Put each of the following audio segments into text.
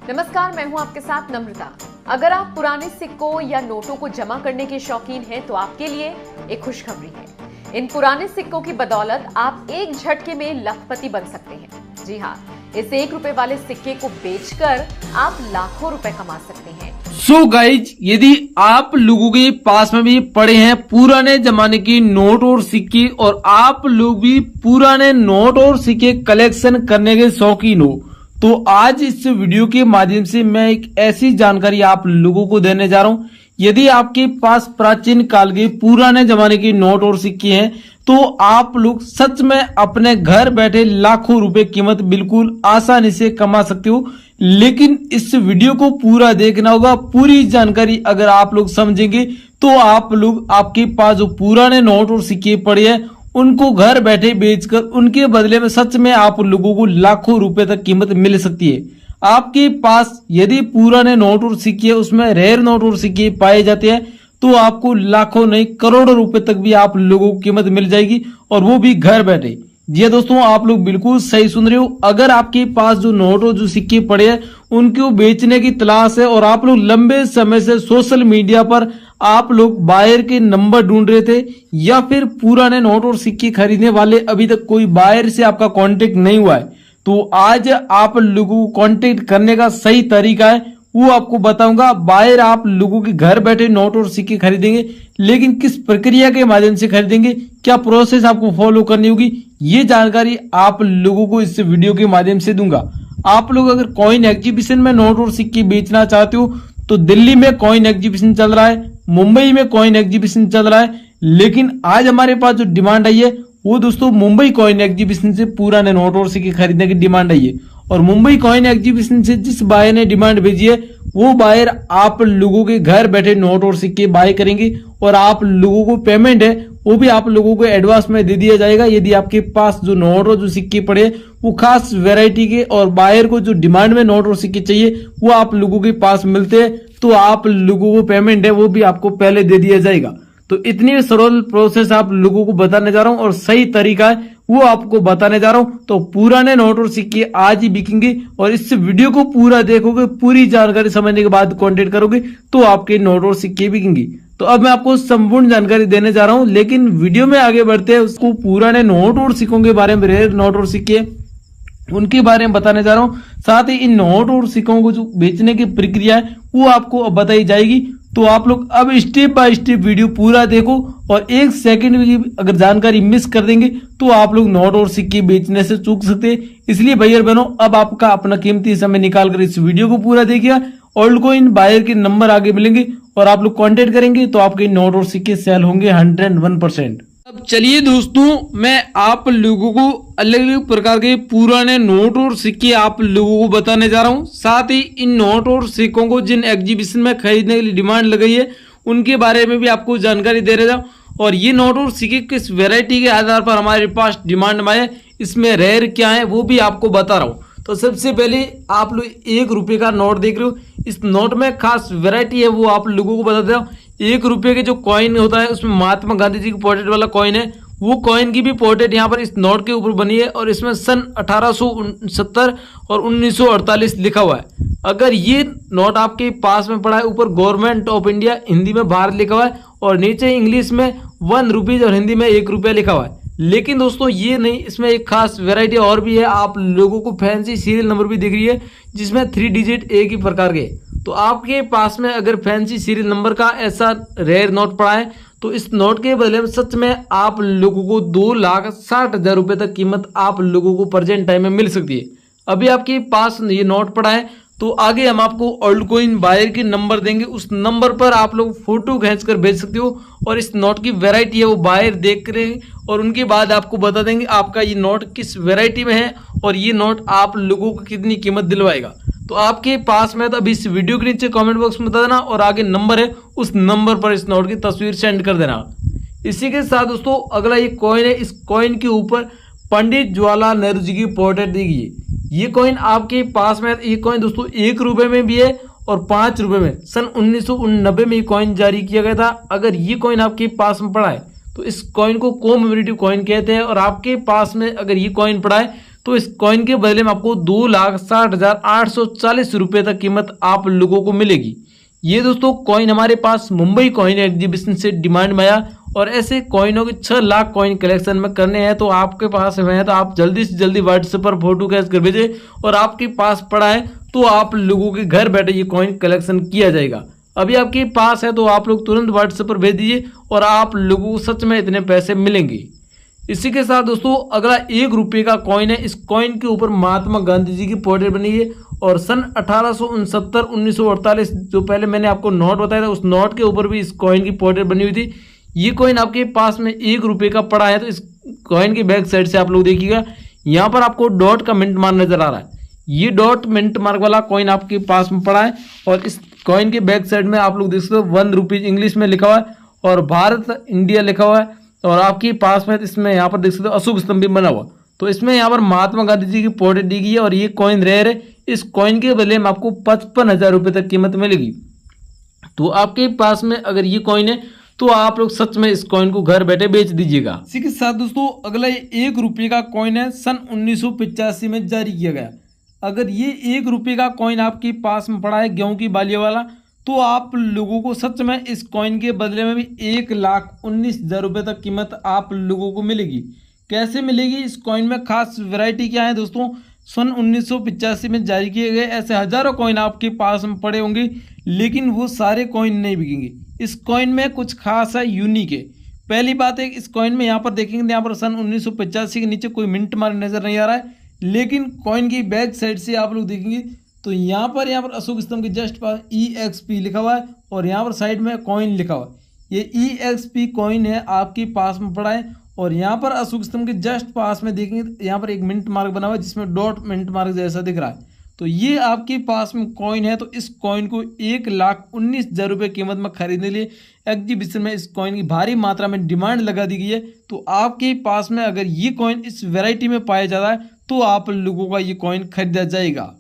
नमस्कार, मैं हूं आपके साथ नम्रता। अगर आप पुराने सिक्कों या नोटों को जमा करने के शौकीन हैं तो आपके लिए एक खुशखबरी है। इन पुराने सिक्कों की बदौलत आप एक झटके में लखपति बन सकते हैं। जी हाँ, इस 1 रुपए वाले सिक्के को बेचकर आप लाखों रुपए कमा सकते हैं। सो गाइज, यदि आप लोगों के पास में भी पड़े हैं पुराने जमाने की नोट और सिक्के और आप लोग भी पुराने नोट और सिक्के कलेक्शन करने के शौकीन हो, तो आज इस वीडियो के माध्यम से मैं एक ऐसी जानकारी आप लोगों को देने जा रहा हूं। यदि आपके पास प्राचीन काल के पुराने जमाने के नोट और सिक्के हैं तो आप लोग सच में अपने घर बैठे लाखों रुपए कीमत बिल्कुल आसानी से कमा सकते हो। लेकिन इस वीडियो को पूरा देखना होगा। पूरी जानकारी अगर आप लोग समझेंगे तो आप लोग आपके पास जो पुराने नोट और सिक्के पड़े हैं उनको घर बैठे बेचकर उनके बदले में सच में आप लोगों को लाखों रुपए तक कीमत मिल सकती है। आपके पास यदि पुराने नोट और सिक्के उसमें रेयर नोट और सिक्के पाए जाते हैं तो आपको लाखों नहीं करोड़ों रुपए तक भी आप लोगों को कीमत मिल जाएगी, और वो भी घर बैठे। जी दोस्तों, आप लोग बिल्कुल सही सुन रहे हो। अगर आपके पास जो नोट और जो सिक्के पड़े हैं उनको बेचने की तलाश है और आप लोग लंबे समय से सोशल मीडिया पर आप लोग बायर के नंबर ढूंढ रहे थे या फिर पुराने नोट और सिक्के खरीदने वाले अभी तक कोई बायर से आपका कांटेक्ट नहीं हुआ है, तो आज आप लोगों को कांटेक्ट करने का सही तरीका है वो आपको बताऊंगा। बायर आप लोगों के घर बैठे नोट और सिक्के खरीदेंगे, लेकिन किस प्रक्रिया के माध्यम से खरीदेंगे, क्या प्रोसेस आपको फॉलो करनी होगी, ये जानकारी आप लोगों को इस वीडियो के माध्यम से दूंगा। आप लोग अगर कॉइन एग्जीबिशन में नोट और सिक्के बेचना चाहते हो तो दिल्ली में कॉइन एग्जीबिशन चल रहा है, मुंबई में कॉइन एग्जीबिशन चल रहा है, लेकिन आज हमारे पास जो डिमांड आई है वो दोस्तों मुंबई कॉइन एग्जीबिशन से पुराने नोट और सिक्के खरीदने की डिमांड आई है। और मुंबई कॉइन एग्जीबिशन से जिस बायर ने डिमांड भेजी है वो बायर आप लोगों के घर बैठे नोट और सिक्के बाय करेंगे और आप लोगों को पेमेंट है वो भी आप लोगों को एडवांस में दे दिया जाएगा। यदि आपके पास जो नोट और जो सिक्के पड़े वो खास वैरायटी के और बायर को जो डिमांड में नोट और सिक्के चाहिए वो आप लोगों के पास मिलते हैं तो आप लोगों को पेमेंट है वो भी आपको पहले दे दिया जाएगा। तो इतनी सरल प्रोसेस आप लोगों को बताने जा रहा हूं और सही तरीका है वो आपको बताने जा रहा हूं। तो पुराने नोट और सिक्के आज ही बिकेंगे और इस वीडियो को पूरा देखोगे, पूरी जानकारी समझने के बाद कांटेक्ट करोगे तो आपके नोट और सिक्के बिकेंगे। तो अब मैं आपको संपूर्ण जानकारी देने जा रहा हूं, लेकिन वीडियो में आगे बढ़ते हैं उसको पुराने नोट और सिक्कों के बारे में, रेयर नोट और सिक्के उनके बारे में बताने जा रहा हूं। साथ ही इन नोट और सिक्कों को जो बेचने की प्रक्रिया है वो आपको अब बताई जाएगी। तो आप लोग अब स्टेप बाय स्टेप वीडियो पूरा देखो और 1 सेकंड भी अगर जानकारी मिस कर देंगे तो आप लोग नोट और सिक्के बेचने से चूक सकते हैं। इसलिए भैया बहनों, अब आपका अपना कीमती समय निकाल कर इस वीडियो को पूरा देखिए। ओल्ड कॉइन बायर के नंबर आगे मिलेंगे और आप लोग कांटेक्ट करेंगे तो आपके नोट और सिक्के सेल होंगे 101%। अब चलिए दोस्तों, मैं आप लोगों को अलग अलग प्रकार के पुराने नोट और सिक्के आप लोगों को बताने जा रहा हूं। साथ ही इन नोट और सिक्कों को जिन एग्जीबिशन में खरीदने के लिए डिमांड लगाई है उनके बारे में भी आपको जानकारी दे रहा हूं। और ये नोट और सिक्के किस वैरायटी के आधार पर हमारे पास डिमांड में है, इसमें रेयर क्या है वो भी आपको बता रहा हूँ। तो सबसे पहले आप लोग 1 रुपए का नोट देख रहे हो। इस नोट में खास वैरायटी है वो आप लोगों को बता दे रहा हूँ। 1 रुपए के जो कॉइन होता है उसमें महात्मा गांधी जी की पोर्ट्रेट वाला कॉइन है, वो कॉइन की भी पोर्ट्रेट यहाँ पर इस नोट के ऊपर बनी है और इसमें सन 1869 और 1948 लिखा हुआ है। अगर ये नोट आपके पास में पड़ा है, ऊपर गवर्नमेंट ऑफ इंडिया हिंदी में भारत लिखा हुआ है और नीचे इंग्लिश में 1 रुपीज और हिंदी में 1 रुपया लिखा हुआ है। लेकिन दोस्तों ये नहीं, इसमें एक खास वैरायटी और भी है। आप लोगों को फैंसी सीरियल नंबर भी दिख रही है जिसमें 3 डिजिट एक ही प्रकार के। तो आपके पास में अगर फैंसी सीरियल नंबर का ऐसा रेयर नोट पड़ा है तो इस नोट के बदले में सच में आप लोगों को 2,60,000 रुपए तक कीमत आप लोगों को प्रेजेंट टाइम में मिल सकती है। अभी आपके पास ये नोट पड़ा है तो आगे हम आपको ओल्ड कॉइन बायर के नंबर देंगे, उस नंबर पर आप लोग फोटो खींचकर भेज सकते हो और इस नोट की वैरायटी है वो बायर देख रहे हैं और उनके बाद आपको बता देंगे आपका ये नोट किस वैरायटी में है और ये नोट आप लोगों को कितनी कीमत दिलवाएगा। तो आपके पास में तो अभी इस वीडियो के नीचे कमेंट बॉक्स में बता देना और आगे नंबर है उस नंबर पर इस नोट की तस्वीर सेंड कर देना। इसी के साथ दोस्तों अगला ये कॉइन है, इस कॉइन के ऊपर पंडित जवाहरलाल नेहरू जी की पोर्ट्रेट दी गई है। ये कॉइन आपके पास में, ये कॉइन दोस्तों 1 रुपए में भी है और 5 रुपए में। सन 1989 में ये कॉइन जारी किया गया था। अगर ये कॉइन आपके पास में पड़ा है तो इस कॉइन को कोमेमोरेटिव कॉइन कहते हैं और आपके पास में अगर ये कॉइन पड़ा है तो इस कॉइन के बदले में आपको 2,60,840 रुपये तक कीमत आप लोगों को मिलेगी। ये दोस्तों कॉइन हमारे पास मुंबई कॉइन एग्जीबिशन से डिमांड में आया और ऐसे कॉइनों के 6 लाख कॉइन कलेक्शन में करने हैं। तो आपके पास है तो आप जल्दी से जल्दी व्हाट्सएप पर फोटो कैच कर भेजें और आपके पास पड़ा है तो आप लोगों के घर बैठे ये कॉइन कलेक्शन किया जाएगा। अभी आपके पास है तो आप लोग तुरंत व्हाट्सएप पर भेज दीजिए और आप लोगों को सच में इतने पैसे मिलेंगे। इसी के साथ दोस्तों अगला 1 रुपये का कॉइन है। इस कॉइन के ऊपर महात्मा गांधी जी की पोर्ट्रेट बनी है और सन 1869-1948 जो पहले मैंने आपको नोट बताया था उस नोट के ऊपर भी इस कॉइन की पोर्ट्रेट बनी हुई थी। ये कॉइन आपके पास में 1 रुपये का पड़ा है। तो इस कॉइन की बैक साइड से आप लोग देखिएगा, यहाँ पर आपको डॉट का मिंट मार्क नजर आ रहा है। ये डॉट मिंट मार्क वाला कॉइन आपके पास में पड़ा है और इस कॉइन के बैक साइड में आप लोग देख सकते हो 1 रुपीज इंग्लिश में लिखा हुआ है और भारत इंडिया लिखा हुआ है। और आपके पास में इसमें यहाँ पर देख सकते हो अशोक स्तंभ भी बना हुआ। तो इसमें यहाँ पर महात्मा गांधी जी की पोर्ट्रेट दी गई है और ये कॉइन रेयर है। इस कॉइन के बदले में आपको 55,000 रुपये तक कीमत मिलेगी। तो आपके पास में अगर ये कॉइन है तो आप लोग सच में इस कॉइन को घर बैठे बेच दीजिएगा। इसी के साथ दोस्तों अगला 1 रुपये का कॉइन है, सन 1985 में जारी किया गया। अगर ये 1 रुपये का कॉइन आपके पास में पड़ा है गेहूं की बालियों वाला तो आप लोगों को सच में इस कॉइन के बदले में भी 1,19,000 रुपये तक कीमत आप लोगों को मिलेगी। कैसे मिलेगी? इस कॉइन में खास वैरायटी क्या है दोस्तों, सन 1985 में जारी किए गए ऐसे हजारों कॉइन आपके पास में पड़े होंगे लेकिन वो सारे कॉइन नहीं बिकेंगे। इस कॉइन में कुछ खास है, यूनिक है। पहली बात है इस कॉइन में यहाँ पर देखेंगे यहाँ पर सन 1985 के नीचे कोई मिंट मार्क नजर नहीं आ रहा है, लेकिन कॉइन की बैक साइड से आप लोग देखेंगे तो यहाँ पर अशोक स्तंभ के जस्ट पास EXP लिखा हुआ है और यहाँ पर साइड में कॉइन लिखा हुआ है। ये EXP कॉइन है आपके पास में पड़ा है और यहाँ पर अशोक स्तंभ के जस्ट पास में देखेंगे यहाँ पर एक मिंट मार्क बना हुआ है जिसमें डॉट मिंट मार्क जैसा दिख रहा है। तो ये आपके पास में कॉइन है। तो इस कॉइन को 1,19,000 रुपये कीमत में खरीदने के लिए एग्जीबिशन में इस कॉइन की भारी मात्रा में डिमांड लगा दी गई है। तो आपके पास में अगर ये कॉइन इस वैरायटी में पाया जाता है तो आप लोगों का ये कॉइन खरीदा जाएगा।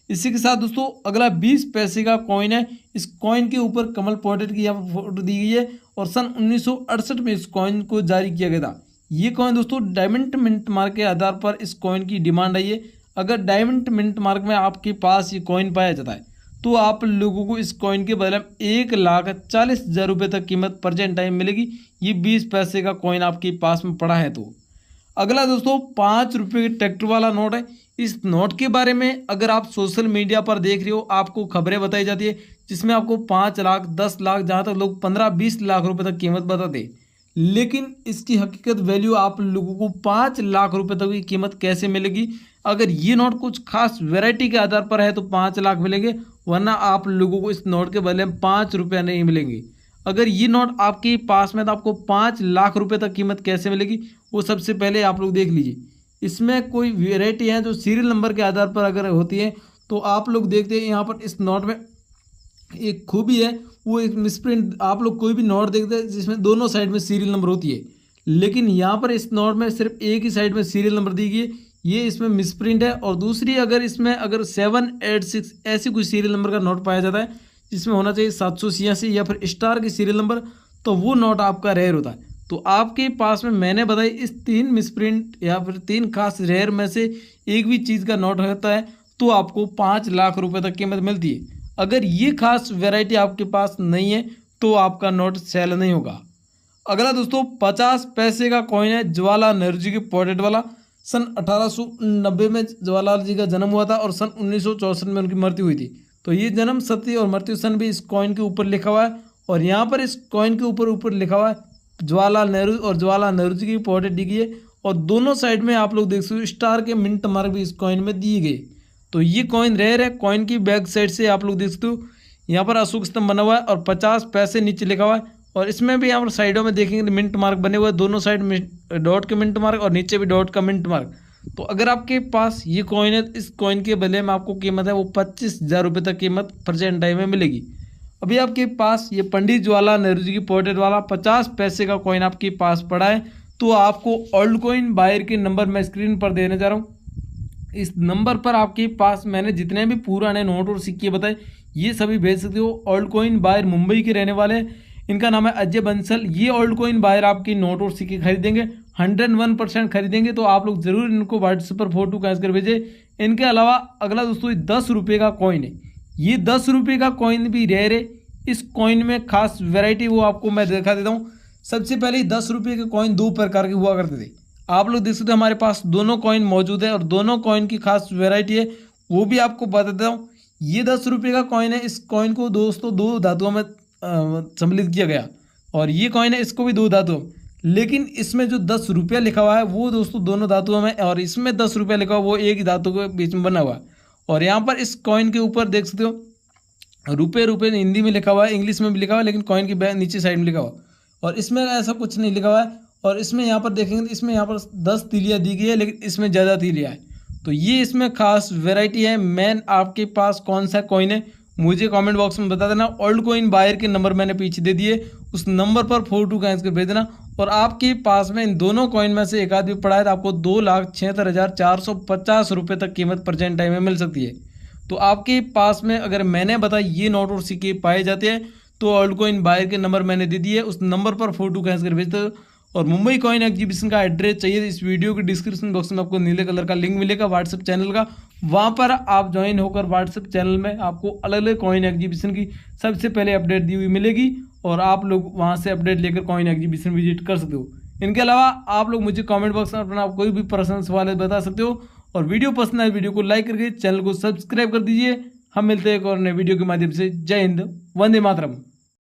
इसी के साथ दोस्तों अगला 20 पैसे का कॉइन है। इस कॉइन के ऊपर कमल पोर्ट्रेट की यहाँ फोटो दी गई है और सन 1968 में इस कॉइन को जारी किया गया था। ये कॉइन दोस्तों डायमंड मिंट मार्क के आधार पर इस कॉइन की डिमांड आई है। अगर डायमंड मिंट मार्क में आपके पास ये कॉइन पाया जाता है तो आप लोगों को इस कॉइन के बदले में 1,40,000 रुपये तक कीमत प्रेजेंट टाइम मिलेगी। ये 20 पैसे का कॉइन आपके पास में पड़ा है। तो अगला दोस्तों 5 रुपये के ट्रैक्टर वाला नोट है। इस नोट के बारे में अगर आप सोशल मीडिया पर देख रहे हो आपको खबरें बताई जाती है जिसमें आपको 5 लाख 10 लाख जहाँ तक लोग 15-20 लाख रुपए तक कीमत बताते, लेकिन इसकी हकीकत वैल्यू आप लोगों को 5 लाख रुपए तक की कीमत कैसे मिलेगी? अगर ये नोट कुछ खास वैरायटी के आधार पर है तो 5 लाख मिलेंगे, वरना आप लोगों को इस नोट के बदले में 5 रुपये नहीं मिलेंगे। अगर ये नोट आपके पास में तो आपको 5 लाख रुपए तक कीमत कैसे मिलेगी वो सबसे पहले आप लोग देख लीजिए। इसमें कोई वेराइटी है जो सीरियल नंबर के आधार पर अगर होती है तो आप लोग देखते हैं यहाँ पर इस नोट में एक खूबी है, वो एक मिसप्रिंट। आप लोग कोई भी नोट देखते हैं जिसमें दोनों साइड में सीरियल नंबर होती है, लेकिन यहाँ पर इस नोट में सिर्फ एक ही साइड में सीरियल नंबर दी गई है, ये इसमें मिसप्रिंट है। और दूसरी अगर इसमें अगर 786 ऐसी कोई सीरियल नंबर का नोट पाया जाता है जिसमें होना चाहिए 786 या फिर स्टार की सीरियल नंबर, तो वो नोट आपका रेयर होता है। तो आपके पास में मैंने बताई इस 3 मिसप्रिंट या फिर 3 खास रेयर में से एक भी चीज़ का नोट होता है तो आपको 5 लाख रुपए तक कीमत मिलती है। अगर ये खास वैरायटी आपके पास नहीं है तो आपका नोट सेल नहीं होगा। अगला दोस्तों 50 पैसे का कॉइन है, जवाहरलाल नेहरू जी की पोर्ट्रेट वाला। सन 1890 में जवाहरलाल जी का जन्म हुआ था और सन 1964 में उनकी मृत्यु हुई थी। तो ये जन्म तिथि और मृत्यु सन भी इस कॉइन के ऊपर लिखा हुआ है और यहाँ पर इस कॉइन के ऊपर लिखा हुआ है जवाहरलाल नेहरू और जवाहरलाल नेहरू जी की पोर्ट्रेट दी गई है और दोनों साइड में आप लोग देख सकते हो स्टार के मिंट मार्क भी इस कॉइन में दिए गए। तो ये कॉइन रेयर है। कॉइन की बैक साइड से आप लोग देख सकते हो यहाँ पर अशोक स्तंभ बना हुआ है और 50 पैसे नीचे लिखा हुआ है और इसमें भी यहाँ पर साइडों में देखेंगे मिंट मार्क बने हुए हैं, दोनों साइड में डॉट के मिंट मार्क और नीचे भी डॉट का मिंट मार्क। तो अगर आपके पास ये कॉइन है, इस कॉइन के बदले में आपको कीमत है वो 25,000 रुपये तक कीमत प्रेजेंट टाइम में मिलेगी। अभी आपके पास ये पंडित जवाहरलाल नेहरू जी की पोर्ट्रेट वाला 50 पैसे का कॉइन आपके पास पड़ा है तो आपको ओल्ड कॉइन बायर के नंबर मैं स्क्रीन पर देने जा रहा हूँ। इस नंबर पर आपके पास मैंने जितने भी पुराने नोट और सिक्के बताए ये सभी भेज सकते हो। ओल्ड कॉइन बायर मुंबई के रहने वाले हैं, इनका नाम है अजय बंसल। ये ओल्ड कॉइन बायर आपकी नोट और सिक्के खरीदेंगे 101% खरीदेंगे तो आप लोग जरूर इनको व्हाट्सएप पर फोटो खींच कर भेजें। इनके अलावा अगला दोस्तों 10 रुपये का कॉइन है। ये 10 रुपये का कॉइन भी रेयर है। इस कॉइन में खास वैरायटी वो आपको मैं दिखा देता हूँ। सबसे पहले 10 रुपये के कॉइन दो प्रकार के हुआ करते थे। आप लोग देख सकते हो हमारे पास दोनों कॉइन मौजूद है और दोनों कॉइन की खास वैरायटी है वो भी आपको बता देता हूँ। ये 10 रुपये का कॉइन है। इस कॉइन को दोस्तों 2 धातुओं में सम्मिलित किया गया और ये कॉइन है इसको भी 2 धातुओं, लेकिन इसमें जो 10 रुपया लिखा हुआ है वो दोस्तों दोनों धातुओं में और इसमें 10 रुपया लिखा हुआ वो एक ही धातु के बीच में बना हुआ है। और यहाँ पर इस कॉइन के ऊपर देख सकते हो रुपये रुपये हिंदी में लिखा हुआ है, इंग्लिश में भी लिखा हुआ है, लेकिन कॉइन की नीचे साइड में लिखा हुआ और इसमें ऐसा कुछ नहीं लिखा हुआ है। और इसमें यहाँ पर देखेंगे तो इसमें यहाँ पर 10 तीलियाँ दी गई है, लेकिन इसमें ज़्यादा तीलियाँ है। तो ये इसमें खास वैरायटी है। मैन आपके पास कौन सा कॉइन है मुझे कमेंट बॉक्स में बता देना। ओल्ड कॉइन बायर के नंबर मैंने पीछे दे दिए, उस नंबर पर फोटो खींच कर भेज देना। और आपके पास में इन दोनों कॉइन में से एक आदमी पड़ा है तो आपको 2,76,450 रुपये तक कीमत प्रेजेंट टाइम में मिल सकती है। तो आपके पास में अगर मैंने बताया ये नोट और सिक्के पाए जाते हैं तो ओल्ड कॉइन बायर के नंबर मैंने दे दिए, उस नंबर पर फोटो खींच कर भेजते हो। और मुंबई कॉइन एग्जीबिशन का एड्रेस चाहिए इस वीडियो के डिस्क्रिप्शन बॉक्स में आपको नीले कलर का लिंक मिलेगा व्हाट्सएप चैनल का। वहां पर आप ज्वाइन होकर व्हाट्सएप चैनल में आपको अलग अलग कॉइन एग्जीबिशन की सबसे पहले अपडेट दी हुई मिलेगी और आप लोग वहां से अपडेट लेकर कॉइन एग्जीबिशन विजिट कर सकते हो। इनके अलावा आप लोग मुझे कमेंट बॉक्स में अपना कोई भी पर्सनल सवाल बता सकते हो। और वीडियो पसंद आए वीडियो को लाइक करके चैनल को सब्सक्राइब कर दीजिए। हम मिलते हैं एक और नए वीडियो के माध्यम से। जय हिंद, वंदे मातरम।